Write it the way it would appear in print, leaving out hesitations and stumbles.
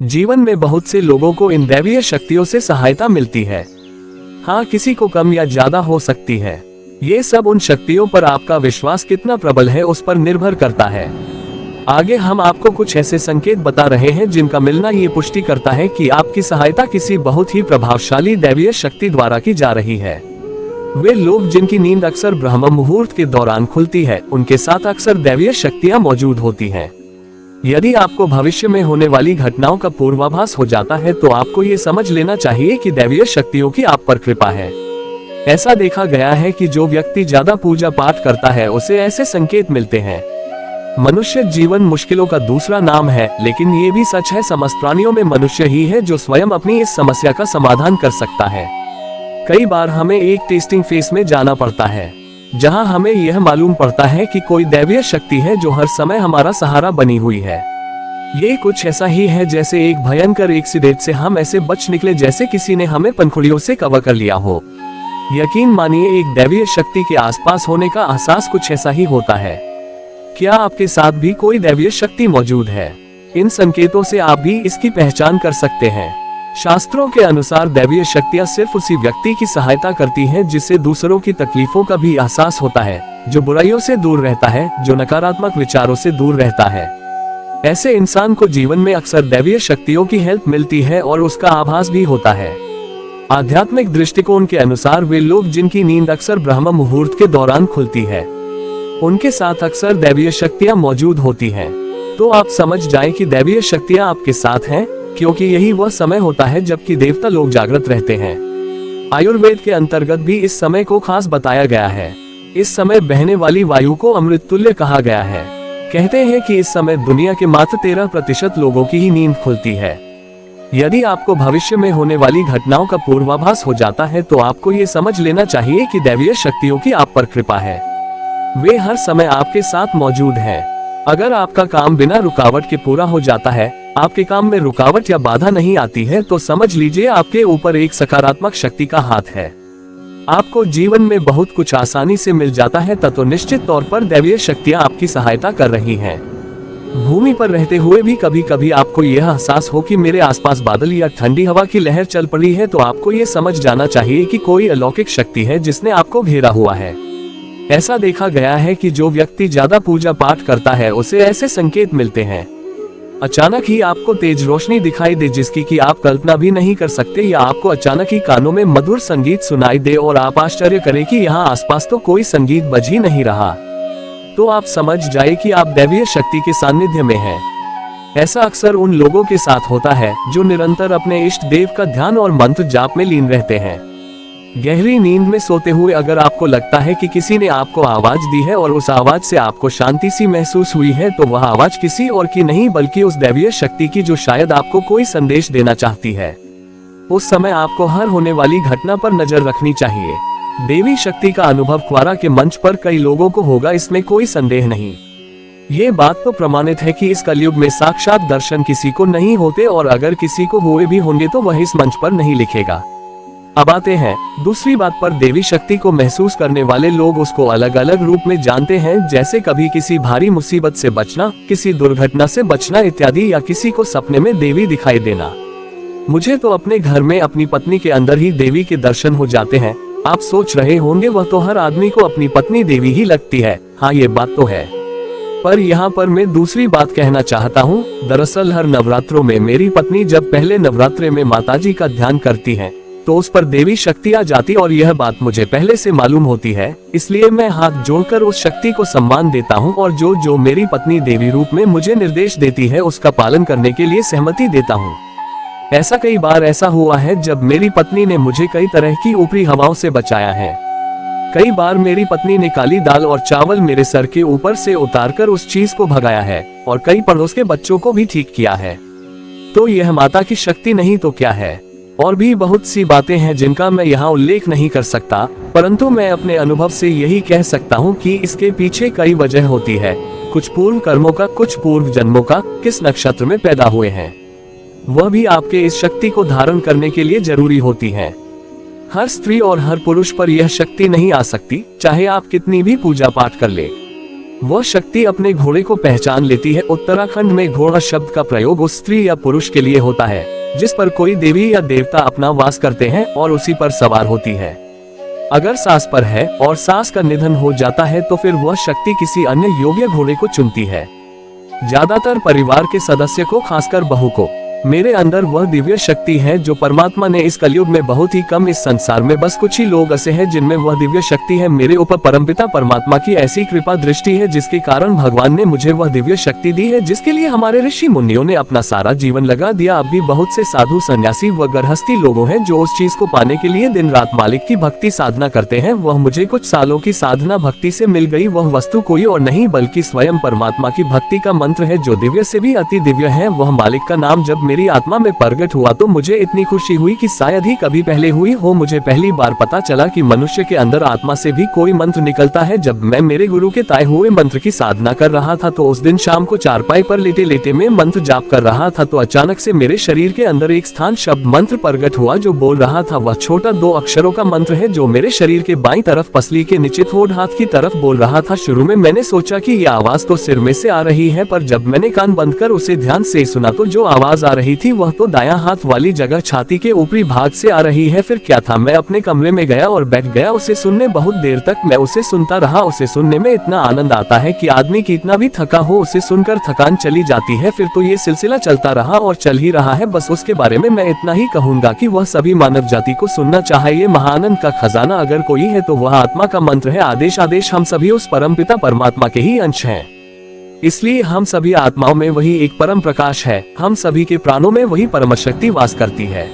जीवन में बहुत से लोगों को इन दैवीय शक्तियों से सहायता मिलती है। हाँ, किसी को कम या ज्यादा हो सकती है। ये सब उन शक्तियों पर आपका विश्वास कितना प्रबल है उस पर निर्भर करता है। आगे हम आपको कुछ ऐसे संकेत बता रहे हैं जिनका मिलना ये पुष्टि करता है कि आपकी सहायता किसी बहुत ही प्रभावशाली दैवीय शक्ति द्वारा की जा रही है। वे लोग जिनकी नींद अक्सर ब्रह्म मुहूर्त के दौरान खुलती है, उनके साथ अक्सर दैवीय शक्तियां मौजूद होती हैं। यदि आपको भविष्य में होने वाली घटनाओं का पूर्वाभास हो जाता है तो आपको ये समझ लेना चाहिए कि दैवीय शक्तियों की आप पर कृपा है। ऐसा देखा गया है कि जो व्यक्ति ज्यादा पूजा पाठ करता है उसे ऐसे संकेत मिलते हैं। मनुष्य जीवन मुश्किलों का दूसरा नाम है, लेकिन ये भी सच है समस्त प्राणियों में मनुष्य ही है जो स्वयं अपनी इस समस्या का समाधान कर सकता है। कई बार हमें एक टेस्टिंग फेस में जाना पड़ता है जहां हमें यह मालूम पड़ता है कि कोई दैवीय शक्ति है जो हर समय हमारा सहारा बनी हुई है। ये कुछ ऐसा ही है जैसे एक भयंकर एक्सीडेंट से हम ऐसे बच निकले जैसे किसी ने हमें पंखुड़ियों से कवर कर लिया हो। यकीन मानिए, एक दैवीय शक्ति के आसपास होने का एहसास कुछ ऐसा ही होता है। क्या आपके साथ भी कोई दैवीय शक्ति मौजूद है? इन संकेतों से आप भी इसकी पहचान कर सकते हैं। शास्त्रों के अनुसार दैवीय शक्तियां सिर्फ उसी व्यक्ति की सहायता करती हैं जिससे दूसरों की तकलीफों का भी एहसास होता है, जो बुराइयों से दूर रहता है, जो नकारात्मक विचारों से दूर रहता है। ऐसे इंसान को जीवन में अक्सर दैवीय शक्तियों की हेल्प मिलती है और उसका आभास भी होता है। आध्यात्मिक दृष्टिकोण के अनुसार वे लोग जिनकी नींद अक्सर ब्रह्म मुहूर्त के दौरान खुलती है, उनके साथ अक्सर दैवीय शक्तियां मौजूद होती हैं। तो आप समझ जाएं कि दैवीय शक्तियां आपके साथ हैं, क्योंकि यही वह समय होता है जबकि देवता लोग जागृत रहते हैं। आयुर्वेद के अंतर्गत भी इस समय को खास बताया गया है। इस समय बहने वाली वायु को अमृत तुल्य कहा गया है। कहते हैं कि इस समय दुनिया के मात्र 13% लोगों की ही नींद खुलती है। यदि आपको भविष्य में होने वाली घटनाओं का पूर्वाभास हो जाता है तो आपको ये समझ लेना चाहिए कि दैवीय शक्तियों की आप पर कृपा है। वे हर समय आपके साथ मौजूद हैं। अगर आपका काम बिना रुकावट के पूरा हो जाता है, आपके काम में रुकावट या बाधा नहीं आती है, तो समझ लीजिए आपके ऊपर एक सकारात्मक शक्ति का हाथ है। आपको जीवन में बहुत कुछ आसानी से मिल जाता है, तो निश्चित तौर पर दैवीय शक्तियां आपकी सहायता कर रही हैं। भूमि पर रहते हुए भी कभी कभी आपको यह एहसास हो कि मेरे आसपास बादल या ठंडी हवा की लहर चल पड़ी है, तो आपको ये समझ जाना चाहिए कि कोई अलौकिक शक्ति है जिसने आपको घेरा हुआ है। ऐसा देखा गया है कि जो व्यक्ति ज्यादा पूजा पाठ करता है उसे ऐसे संकेत मिलते हैं। अचानक ही आपको तेज रोशनी दिखाई दे जिसकी कि आप कल्पना भी नहीं कर सकते, या आपको अचानक ही कानों में मधुर संगीत सुनाई दे और आप आश्चर्य करें कि यहाँ आसपास तो कोई संगीत बज ही नहीं रहा। तो आप समझ जाए कि आप दैवीय शक्ति के सानिध्य में हैं। ऐसा अक्सर उन लोगों के साथ होता है जो निरंतर अपने इष्ट देव का ध्यान और मंत्र जाप में लीन रहते हैं। गहरी नींद में सोते हुए अगर आपको लगता है कि किसी ने आपको आवाज दी है और उस आवाज से आपको शांति सी महसूस हुई है, तो वह आवाज किसी और की नहीं बल्कि उस दैवीय शक्ति की जो शायद आपको कोई संदेश देना चाहती है। उस समय आपको हर होने वाली घटना पर नजर रखनी चाहिए। देवी शक्ति का अनुभव क्वारा के मंच पर कई लोगों को होगा, इसमें कोई संदेह नहीं। ये बात तो प्रमाणित है कि इस कलयुग में साक्षात दर्शन किसी को नहीं होते, और अगर किसी को हुए भी होंगे तो वह इस मंच पर नहीं लिखेगा। अब आते हैं दूसरी बात पर। देवी शक्ति को महसूस करने वाले लोग उसको अलग अलग रूप में जानते हैं, जैसे कभी किसी भारी मुसीबत से बचना, किसी दुर्घटना से बचना इत्यादि, या किसी को सपने में देवी दिखाई देना। मुझे तो अपने घर में अपनी पत्नी के अंदर ही देवी के दर्शन हो जाते हैं। आप सोच रहे होंगे वह तो हर आदमी को अपनी पत्नी देवी ही लगती है। हाँ, ये बात तो है, पर यहाँ पर मैं दूसरी बात कहना चाहता हूँ। दरअसल हर नवरात्रों में मेरी पत्नी जब पहले नवरात्रे में माताजी का ध्यान करती है तो उस पर देवी शक्ति आ जाती, और यह बात मुझे पहले से मालूम होती है। इसलिए मैं हाथ जोड़कर उस शक्ति को सम्मान देता हूँ और जो जो मेरी पत्नी देवी रूप में मुझे निर्देश देती है उसका पालन करने के लिए सहमति देता हूँ। ऐसा कई बार ऐसा हुआ है जब मेरी पत्नी ने मुझे कई तरह की ऊपरी हवाओं से बचाया है। कई बार मेरी पत्नी ने काली दाल और चावल मेरे सर के ऊपर से उतारकर उस चीज को भगाया है, और कई पड़ोस के बच्चों को भी ठीक किया है। तो यह माता की शक्ति नहीं तो क्या है? और भी बहुत सी बातें हैं जिनका मैं यहाँ उल्लेख नहीं कर सकता, परंतु मैं अपने अनुभव से यही कह सकता हूँ कि इसके पीछे कई वजह होती है। कुछ पूर्व कर्मों का, कुछ पूर्व जन्मों का, किस नक्षत्र में पैदा हुए हैं, वह भी आपके इस शक्ति को धारण करने के लिए जरूरी होती है। हर स्त्री और हर पुरुष पर यह शक्ति नहीं आ सकती, चाहे आप कितनी भी पूजा पाठ कर ले। वह शक्ति अपने घोड़े को पहचान लेती है। उत्तराखंड में घोड़ा शब्द का प्रयोग उस स्त्री या पुरुष के लिए होता है जिस पर कोई देवी या देवता अपना वास करते हैं और उसी पर सवार होती है। अगर सास पर है और सास का निधन हो जाता है तो फिर वह शक्ति किसी अन्य योग्य घोड़े को चुनती है, ज्यादातर परिवार के सदस्य को, खासकर बहू को। मेरे अंदर वह दिव्य शक्ति है जो परमात्मा ने इस कलयुग में बहुत ही कम, इस संसार में बस कुछ ही लोग ऐसे हैं जिनमें वह दिव्य शक्ति है। मेरे ऊपर परमपिता परमात्मा की ऐसी कृपा दृष्टि है जिसके कारण भगवान ने मुझे वह दिव्य शक्ति दी है जिसके लिए हमारे ऋषि मुनियों ने अपना सारा जीवन लगा दिया। अब भी बहुत से साधु सन्यासी व गृहस्थी लोगों हैं जो उस चीज को पाने के लिए दिन रात मालिक की भक्ति साधना करते हैं। वह मुझे कुछ सालों की साधना भक्ति से मिल गई। वह वस्तु कोई और नहीं बल्कि स्वयं परमात्मा की भक्ति का मंत्र है जो दिव्य से भी अति दिव्य है। वह मालिक का नाम जब मेरी आत्मा में प्रकट हुआ तो मुझे इतनी खुशी हुई कि शायद ही कभी पहले हुई हो। मुझे पहली बार पता चला कि मनुष्य के अंदर आत्मा से भी कोई मंत्र निकलता है। जब मैं मेरे गुरु के ताए हुए मंत्र की साधना कर रहा था तो उस दिन शाम को चारपाई पर लेटे लेटे मैं मंत्र जाप कर रहा था तो अचानक से मेरे शरीर के अंदर एक स्थान शब्द मंत्र प्रकट हुआ जो बोल रहा था। वह छोटा 2 अक्षरों का मंत्र है जो मेरे शरीर के बाईं तरफ पसली के नीचे थोड़ हाथ की तरफ बोल रहा था। शुरू में मैंने सोचा कि यह आवाज तो सिर में से आ रही है, पर जब मैंने कान बंद कर उसे ध्यान से सुना तो जो आवाज आ रही थी वह तो दायां हाथ वाली जगह छाती के ऊपरी भाग से आ रही है। फिर क्या था, मैं अपने कमरे में गया और बैठ गया उसे सुनने। बहुत देर तक मैं उसे सुनता रहा। उसे सुनने में इतना आनंद आता है कि आदमी कितना भी थका हो उसे सुनकर थकान चली जाती है। फिर तो ये सिलसिला चलता रहा और चल ही रहा है। बस उसके बारे में मैं इतना ही कहूंगा कि वह सभी मानव जाति को सुनना चाहिए। महाआनंद का खजाना अगर कोई है तो वह आत्मा का मंत्र है। आदेश आदेश हम सभी उस परमपिता परमात्मा के ही अंश हैं, इसलिए हम सभी आत्माओं में वही एक परम प्रकाश है। हम सभी के प्राणों में वही परम शक्ति वास करती है।